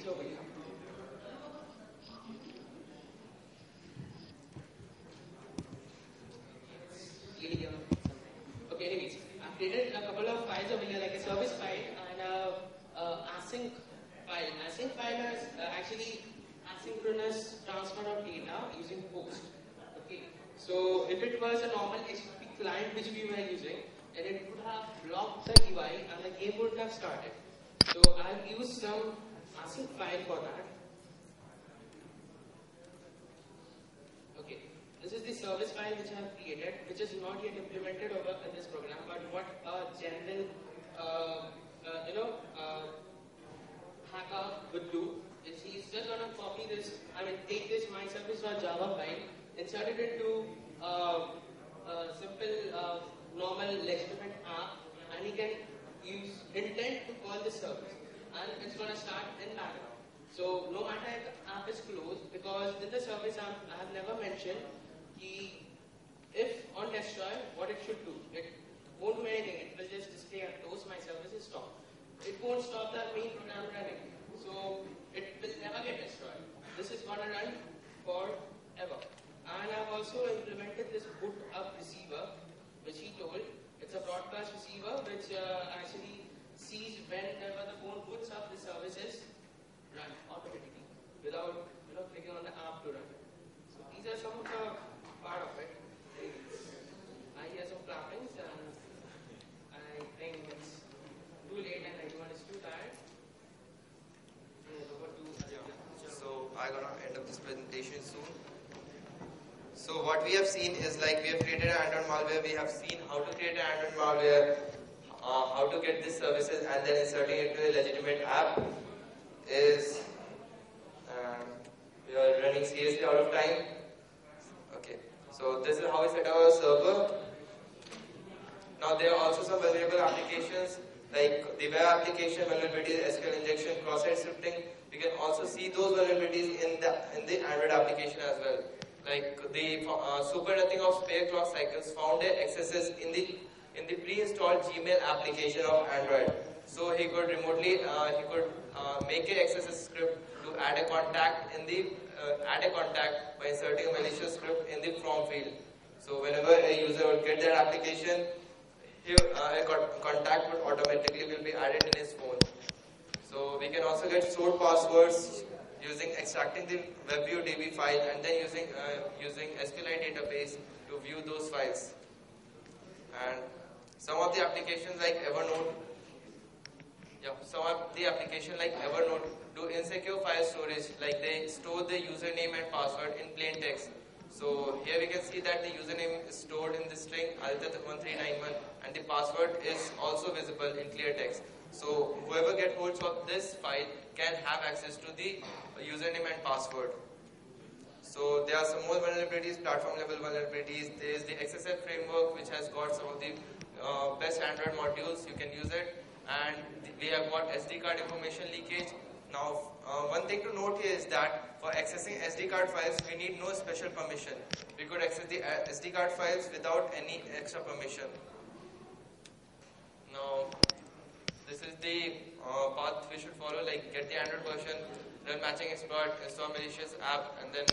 files over here. Okay, anyways, I've created a couple of files over here, like a service file and a async file. An async file is actually asynchronous transfer of data using post. Okay, so if it was a normal HTTP client which we were using, then it would have blocked the UI and the game would have started. So I'll use some async file for that. Okay, this is the service file which I have created, which is not yet implemented over in this program, but what a general, hacker would do is he's just gonna copy this, take this my service or Java file, insert it into a simple, normal legitimate app, and he can use intent to call this service, and it's gonna start in background. So no matter if the app is closed, because in the service app I have never mentioned if on destroy, what it should do. It won't do anything, it will just display and close my service is stopped. It won't stop the main program running. So it will never get destroyed. This is gonna run forever. And I've also implemented this boot up receiver, which he told. It's a broadcast receiver which actually sees whenever the phone boots up, the services run automatically without clicking on the app to run. So these are some of the part of it. I hear some clappings and I think it's too late and everyone is too tired. So I'm gonna end up this presentation soon. So what we have seen is like we have created an Android malware. We have seen how to create an Android malware, how to get these services, and then inserting it to a legitimate app. We are running seriously out of time. Okay. So this is how we set our server. Now there are also some vulnerable applications like the web application vulnerabilities, SQL injection, cross-site scripting. We can also see those vulnerabilities in the Android application as well. Like the super nothing of spare clock cycles found their accesses in the pre-installed Gmail application of Android. So he could remotely make an access script to add a contact by inserting a malicious script in the from field. So whenever a user would get that application, a contact would automatically will be added in his phone. So we can also get stored passwords using extracting the WebView DB file and then using SQLite database to view those files. And some of the applications like Evernote do insecure file storage, like they store the username and password in plain text. So here we can see that the username is stored in the string Aditya1391 and the password is also visible in clear text. So whoever gets hold of this file can have access to the username and password. So there are some more vulnerabilities, platform level vulnerabilities. There is the XSF framework which has got some of the best Android modules. You can use it. And we have got SD card information leakage. Now one thing to note here is that for accessing SD card files we need no special permission. We could access the SD card files without any extra permission. Now this is the path we should follow, like get the Android version, run matching exploit, install malicious app, and then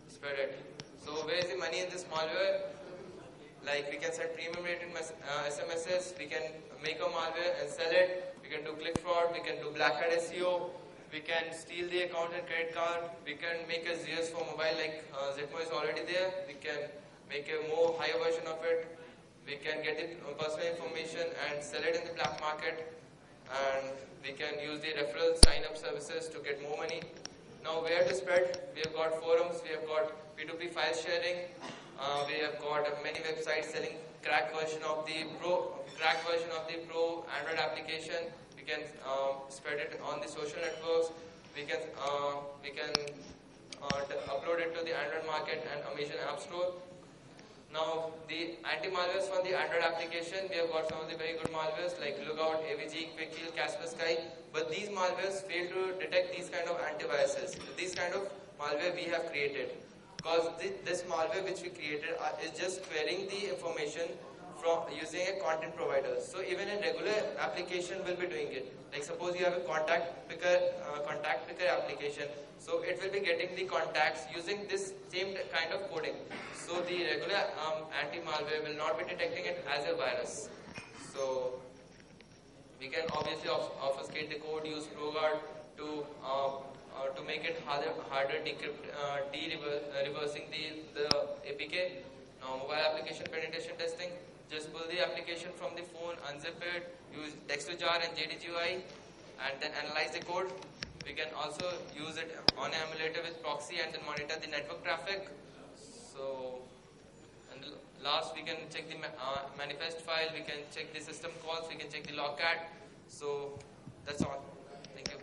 spread it. So where is the money in this malware? Like we can send premium rated SMSs, we can make a malware and sell it, we can do click fraud, we can do black hat SEO, we can steal the account and credit card, we can make a ZS for mobile like Zitmo is already there, we can make a more higher version of it, we can get the personal information and sell it in the black market, and we can use the referral sign-up services to get more money. Now where to spread? We have got forums, we have got P2P file sharing, we have got many websites selling cracked version of the pro Android application. We can spread it on the social networks. We can upload it to the Android market and Amazon App Store. Now the anti-malwares for the Android application, we have got some of the very good malwares like Lookout, AVG, Quickheal, Kaspersky, but these malwares fail to detect these kind of antiviruses. These kind of malware we have created. Because this malware which we created is just querying the information from using a content provider. So even a regular application will be doing it. Like suppose you have a contact picker application, so it will be getting the contacts using this same kind of coding. So the regular anti-malware will not be detecting it as a virus. So we can obviously obfuscate the code, use ProGuard to make it harder reversing the APK. Now mobile application penetration testing, just pull the application from the phone, unzip it, use Dexterjar and JDGUI, and then analyze the code. We can also use it on an emulator with proxy and then monitor the network traffic. So, and last we can check the manifest file, we can check the system calls, we can check the logcat. So that's all. Thank you.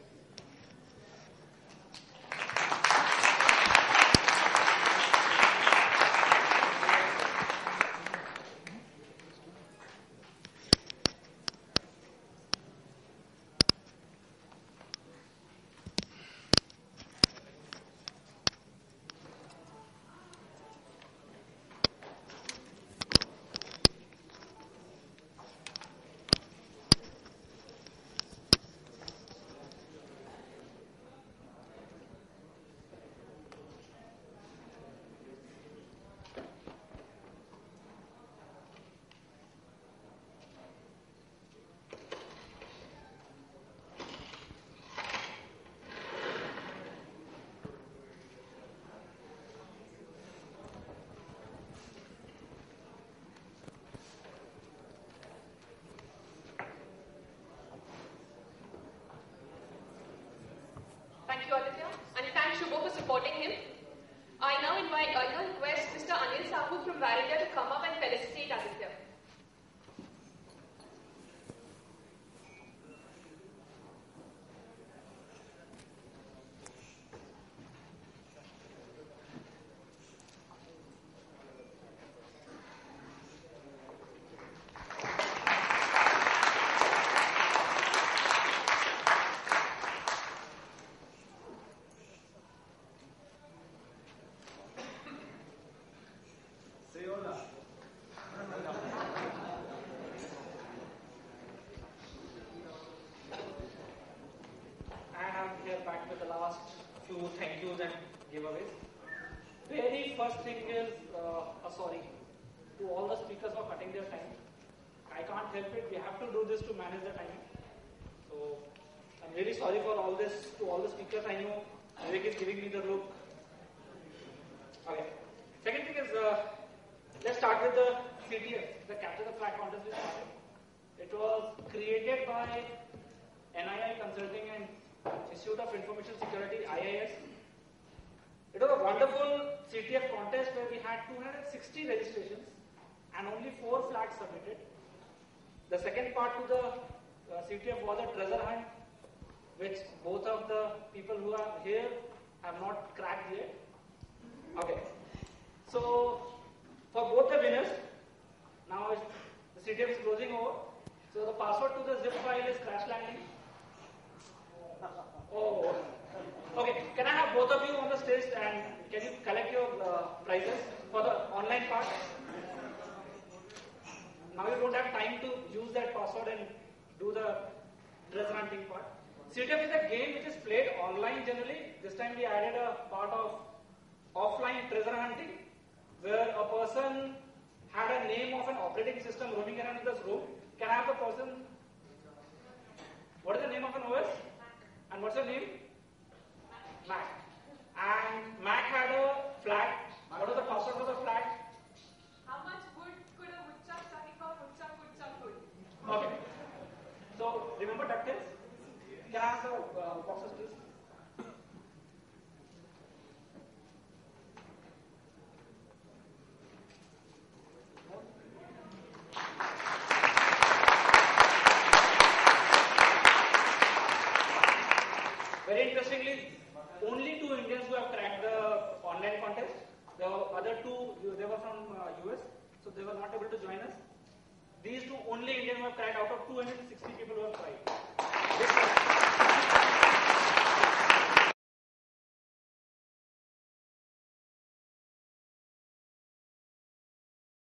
Thank you, Aditya, and thanks Shubho for supporting him. I now request Mr. Anil Sahu from Varinda to come up and felicitate Aditya. Few thank yous and giveaways. Very first thing is sorry to all the speakers for cutting their time. I can't help it. We have to do this to manage the time. So I'm really sorry for all this to all the speakers. I know Vivek is giving me the look. Okay. Second thing is let's start with the CTF, the Capture the Flag contest we started. It was created by NII Consulting and Institute of Information Security, IIS. It was a wonderful CTF contest where we had 260 registrations and only 4 flags submitted. The second part to the CTF was a treasure hunt, which both of the people who are here have not cracked yet. Okay. So, for both the winners, now the CTF is closing over. So, the password to the zip file is crash landing. Oh, okay. Can I have both of you on the stage and can you collect your prizes for the online part? Now you don't have time to use that password and do the treasure hunting part. CTF is a game which is played online generally. This time we added a part of offline treasure hunting where a person had a name of an operating system roaming around in this room. Can I have the person? What is the name of an OS? And what's your name? Mac. And Mac had a flag. What was the password for the flag? How much wood could a woodchuck suck if a woodchuck could? Okay. So, remember DuckTales? Can I have the boxes please? Very interestingly, only 2 Indians who have cracked the online contest. The other 2, they were from US, so they were not able to join us. These 2 only Indians who have cracked out of 260 people who have tried.